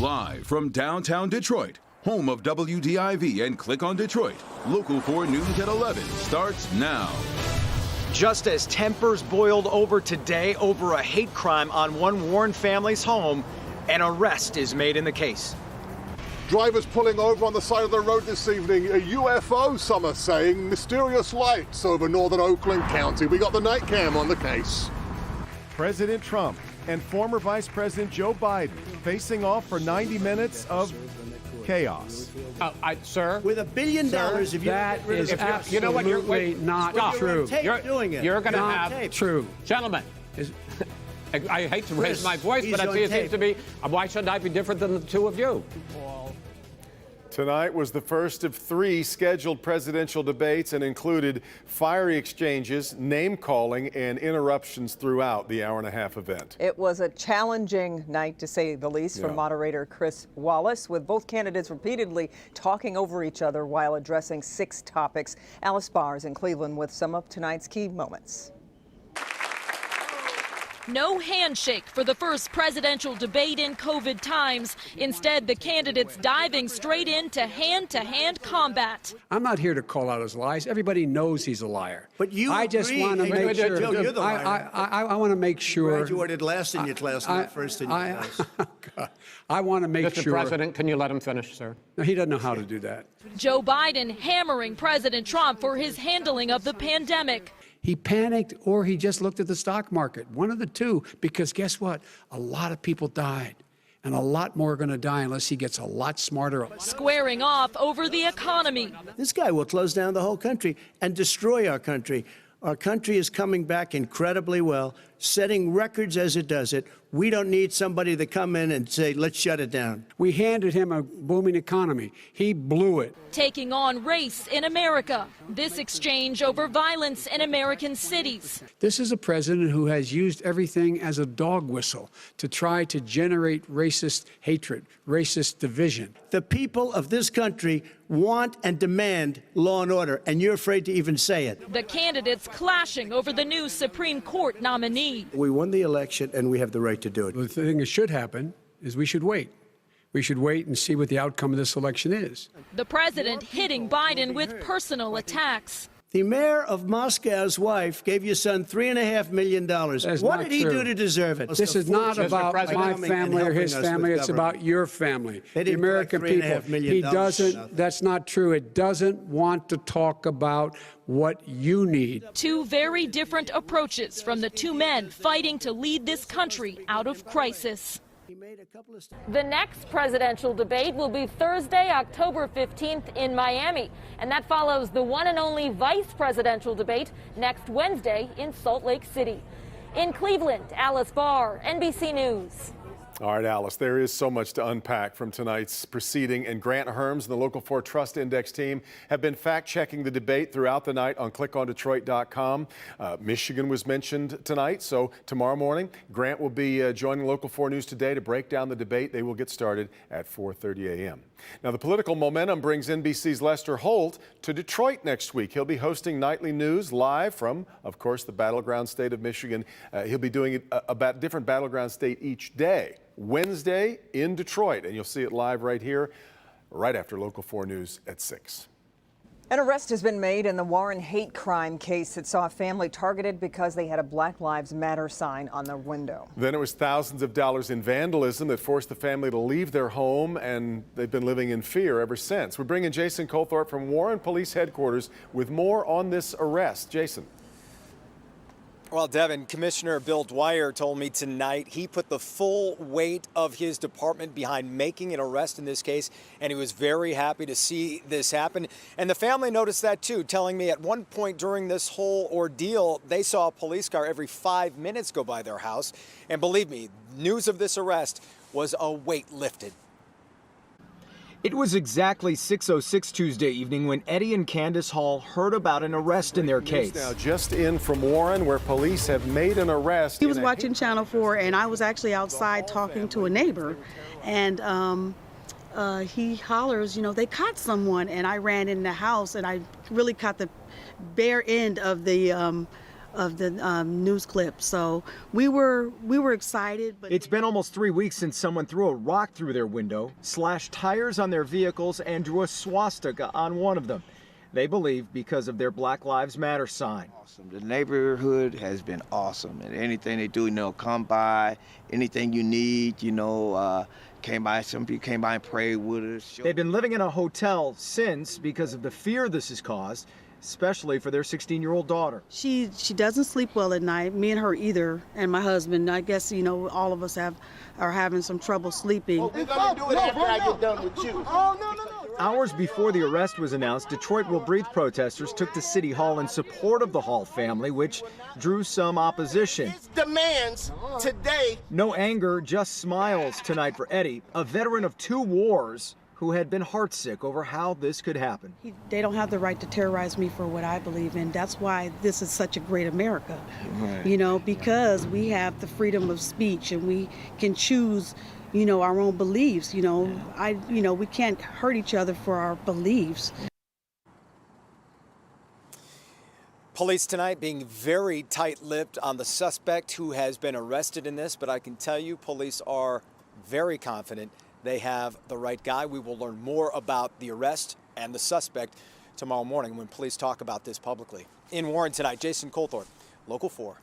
Live from downtown Detroit, home of WDIV and Click on Detroit, Local 4 News at 11 starts now. Just as tempers boiled over today over a hate crime on one Warren family's home, an arrest is made in the case. Drivers pulling over on the side of the road this evening. A UFO, some are saying. Mysterious lights over northern Oakland County. We got the night cam on the case. President Trump and former Vice President Joe Biden facing off for 90 minutes of chaos. Sir? With $1 billion, if you that is absolutely you know what, not true. You're going to have true. Gentlemen, I hate to raise my voice, but it seems to be, why shouldn't I be different than the two of you? Tonight was the first of 3 scheduled presidential debates and included fiery exchanges, name-calling, and interruptions throughout the hour-and-a-half event. It was a challenging night, to say the least, for moderator Chris Wallace, with both candidates repeatedly talking over each other while addressing 6 topics. Alice Barr is in Cleveland with some of tonight's key moments. No handshake for the first presidential debate in COVID times. Instead, the candidates diving straight into hand-to-hand combat. I'm not here to call out his lies. Everybody knows he's a liar. But you I just want to make sure. Joe, you're the liar. I want to make sure. Graduated last in your class, not first in your class. I want to make sure. Mr. President, can you let him finish, sir? No, he doesn't know how to do that. Joe Biden hammering President Trump for his handling of the pandemic. He panicked or he just looked at the stock market. One of the two, because guess what? A lot of people died. And a lot more are going to die unless he gets a lot smarter. Squaring off over the economy. This guy will close down the whole country and destroy our country. Our country is coming back incredibly well, setting records as it does it. We don't need somebody to come in and say, let's shut it down. We handed him a booming economy. He blew it. Taking on race in America. This exchange over violence in American cities. This is a president who has used everything as a dog whistle to try to generate racist hatred, racist division. The people of this country want and demand law and order, and you're afraid to even say it. The candidates clashing over the new Supreme Court nominee. We won the election, and we have the right to do it. The thing that should happen is we should wait. We should wait and see what the outcome of this election is. The president hitting Biden with personal attacks. The mayor of Moscow's wife gave your son $3.5 million. What did he do to deserve it? This is not about my family or his family. It's about your family, the American people. He doesn't, that's not true. It doesn't want to talk about what you need. 2 very different approaches from the 2 men fighting to lead this country out of crisis. The next presidential debate will be Thursday, October 15th in Miami. And that follows the one and only vice presidential debate next Wednesday in Salt Lake City. In Cleveland, Alice Barr, NBC News. All right, Alice, there is so much to unpack from tonight's proceeding, and Grant Herms and the Local 4 Trust Index team have been fact-checking the debate throughout the night on clickondetroit.com. Michigan was mentioned tonight, so tomorrow morning, Grant will be joining Local 4 News Today to break down the debate. They will get started at 4:30 a.m. Now, the political momentum brings NBC's Lester Holt to Detroit next week. He'll be hosting nightly news live from, of course, the battleground state of Michigan. He'll be doing it about different battleground state each day. Wednesday in Detroit, and you'll see it live right here, right after Local 4 News at 6. An arrest has been made in the Warren hate crime case that saw a family targeted because they had a Black Lives Matter sign on their window. Then it was thousands of dollars in vandalism that forced the family to leave their home, and they've been living in fear ever since. We're bringing Jason Colthorpe from Warren Police Headquarters with more on this arrest. Jason. Well, Devin, Commissioner Bill Dwyer told me tonight he put the full weight of his department behind making an arrest in this case, and he was very happy to see this happen. And the family noticed that too, telling me at one point during this whole ordeal, they saw a police car every 5 minutes go by their house. And believe me, news of this arrest was a weight lifted. It was exactly 6:06 Tuesday evening when Eddie and Candace Hall heard about an arrest in their case. Now, just in from Warren, where police have made an arrest. He was watching Channel 4, and I was actually outside talking to a neighbor, and he hollers, you know, they caught someone, and I ran in the house, and I really caught the bare end of the news clip. So we were excited. But it's been almost 3 weeks since someone threw a rock through their window, slashed tires on their vehicles, and drew a swastika on one of them. They believe because of their Black Lives Matter sign. Awesome. The neighborhood has been awesome, and anything they do, come by, anything you need, some people came by and prayed with us. They've been living in a hotel since because of the fear this has caused, especially for their 16-year-old daughter. She doesn't sleep well at night, me and her either, and my husband. I guess, all of us are having some trouble sleeping. We're going to do it after I get done with you. Oh, no. Hours before the arrest was announced, Detroit Will Breathe protesters took to City Hall in support of the Hall family, which drew some opposition. His demands today. No anger, just smiles tonight for Eddie, a veteran of 2 wars who had been heartsick over how this could happen. They don't have the right to terrorize me for what I believe in. That's why this is such a great America, right. Because we have the freedom of speech and we can choose our own beliefs. We can't hurt each other for our beliefs. Police tonight being very tight-lipped on the suspect who has been arrested in this, but I can tell you police are very confident they have the right guy. We will learn more about the arrest and the suspect tomorrow morning when police talk about this publicly. In Warren tonight, Jason Colthorpe, Local 4.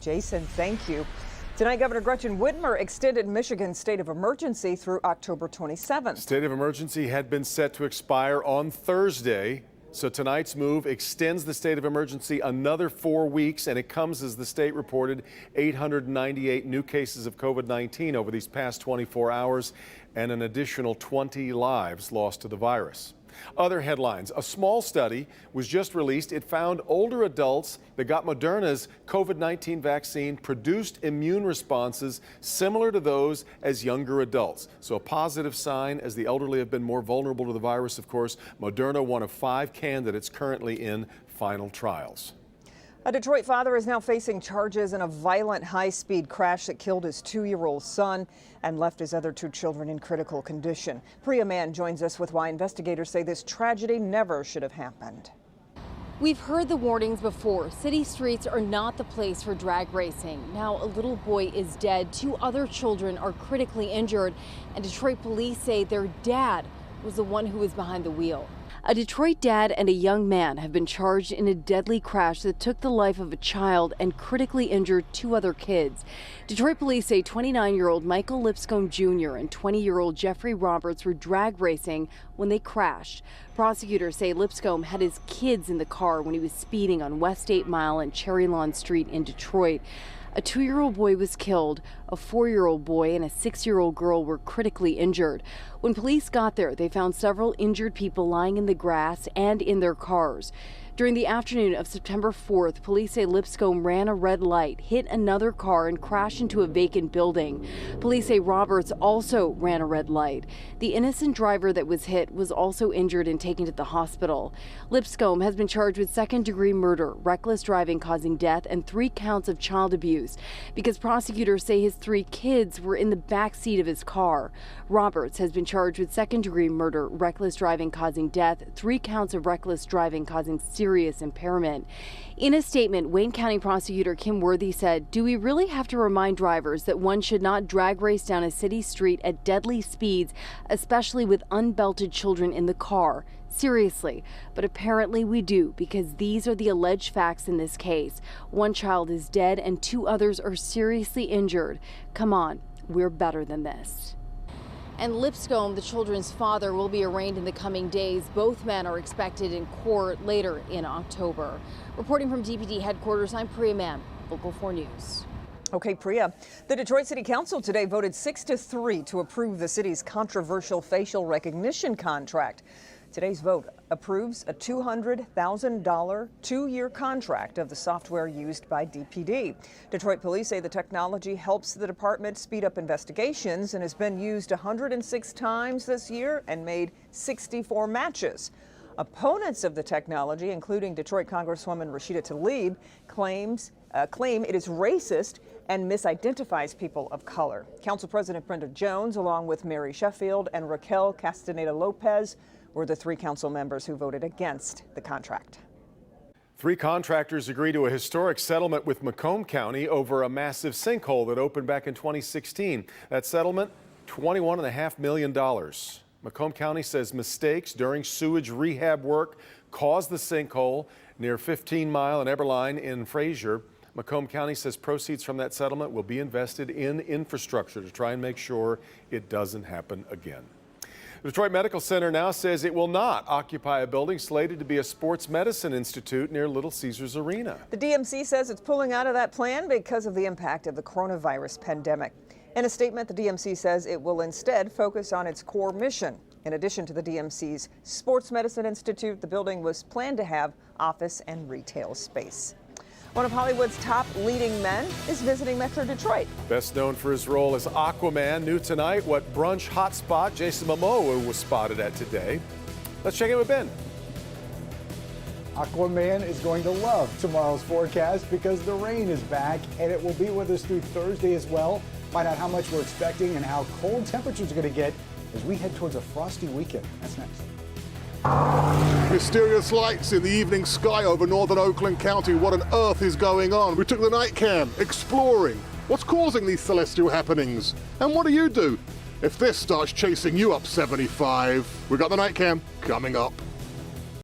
Jason, thank you. Tonight, Governor Gretchen Whitmer extended Michigan's state of emergency through October 27th. State of emergency had been set to expire on Thursday. So tonight's move extends the state of emergency another 4 weeks, and it comes as the state reported 898 new cases of COVID-19 over these past 24 hours and an additional 20 lives lost to the virus. Other headlines. A small study was just released. It found older adults that got Moderna's COVID-19 vaccine produced immune responses similar to those as younger adults. So a positive sign, as the elderly have been more vulnerable to the virus, of course. Moderna, one of 5 candidates currently in final trials. A Detroit father is now facing charges in a violent high-speed crash that killed his 2-year-old son and left his other 2 children in critical condition. Priya Mann joins us with why investigators say this tragedy never should have happened. We've heard the warnings before. City streets are not the place for drag racing. Now a little boy is dead. 2 other children are critically injured, and Detroit police say their dad was the one who was behind the wheel. A Detroit dad and a young man have been charged in a deadly crash that took the life of a child and critically injured 2 other kids. Detroit police say 29-year-old Michael Lipscomb Jr. and 20-year-old Jeffrey Roberts were drag racing when they crashed. Prosecutors say Lipscomb had his kids in the car when he was speeding on West 8 Mile and Cherry Lawn Street in Detroit. A 2-year-old boy was killed, a 4-year-old boy and a 6-year-old girl were critically injured. When police got there, they found several injured people lying in the grass and in their cars. During the afternoon of September 4th, police say Lipscomb ran a red light, hit another car, and crashed into a vacant building. Police say Roberts also ran a red light. The innocent driver that was hit was also injured and taken to the hospital. Lipscomb has been charged with second-degree murder, reckless driving causing death, and 3 counts of child abuse because prosecutors say his 3 kids were in the back seat of his car. Roberts has been charged with second-degree murder, reckless driving causing death, 3 counts of reckless driving causing serious impairment. In a statement, Wayne County prosecutor Kim Worthy said, "Do we really have to remind drivers that one should not drag race down a city street at deadly speeds, especially with unbelted children in the car? Seriously, but apparently we do, because these are the alleged facts in this case. 1 child is dead and 2 others are seriously injured. Come on, we're better than this." And Lipscomb, the children's father, will be arraigned in the coming days. Both men are expected in court later in October. Reporting from DPD headquarters, I'm Priya Mann, Local 4 News. Okay, Priya. The Detroit City Council today voted 6-3 to approve the city's controversial facial recognition contract. Today's vote approves a $200,000 2-year contract of the software used by DPD. Detroit police say the technology helps the department speed up investigations and has been used 106 times this year and made 64 matches. Opponents of the technology, including Detroit Congresswoman Rashida Tlaib, claim it is racist and misidentifies people of color. Council President Brenda Jones, along with Mary Sheffield and Raquel Castaneda Lopez, were the 3 council members who voted against the contract. 3 contractors agree to a historic settlement with Macomb County over a massive sinkhole that opened back in 2016. That settlement, $21.5 million. Macomb County says mistakes during sewage rehab work caused the sinkhole near 15 Mile and Eberline in Fraser. Macomb County says proceeds from that settlement will be invested in infrastructure to try and make sure it doesn't happen again. The Detroit Medical Center now says it will not occupy a building slated to be a sports medicine institute near Little Caesars Arena. The DMC says it's pulling out of that plan because of the impact of the coronavirus pandemic. In a statement, the DMC says it will instead focus on its core mission. In addition to the DMC's Sports Medicine Institute, the building was planned to have office and retail space. One of Hollywood's top leading men is visiting Metro Detroit. Best known for his role as Aquaman, new tonight what brunch hotspot Jason Momoa was spotted at today. Let's check in with Ben. Aquaman is going to love tomorrow's forecast because the rain is back and it will be with us through Thursday as well. Find out how much we're expecting and how cold temperatures are going to get as we head towards a frosty weekend. That's next. Mysterious lights in the evening sky over northern Oakland County. What on earth is going on? We took the night cam, exploring what's causing these celestial happenings. And what do you do if this starts chasing you up 75? We got the night cam coming up.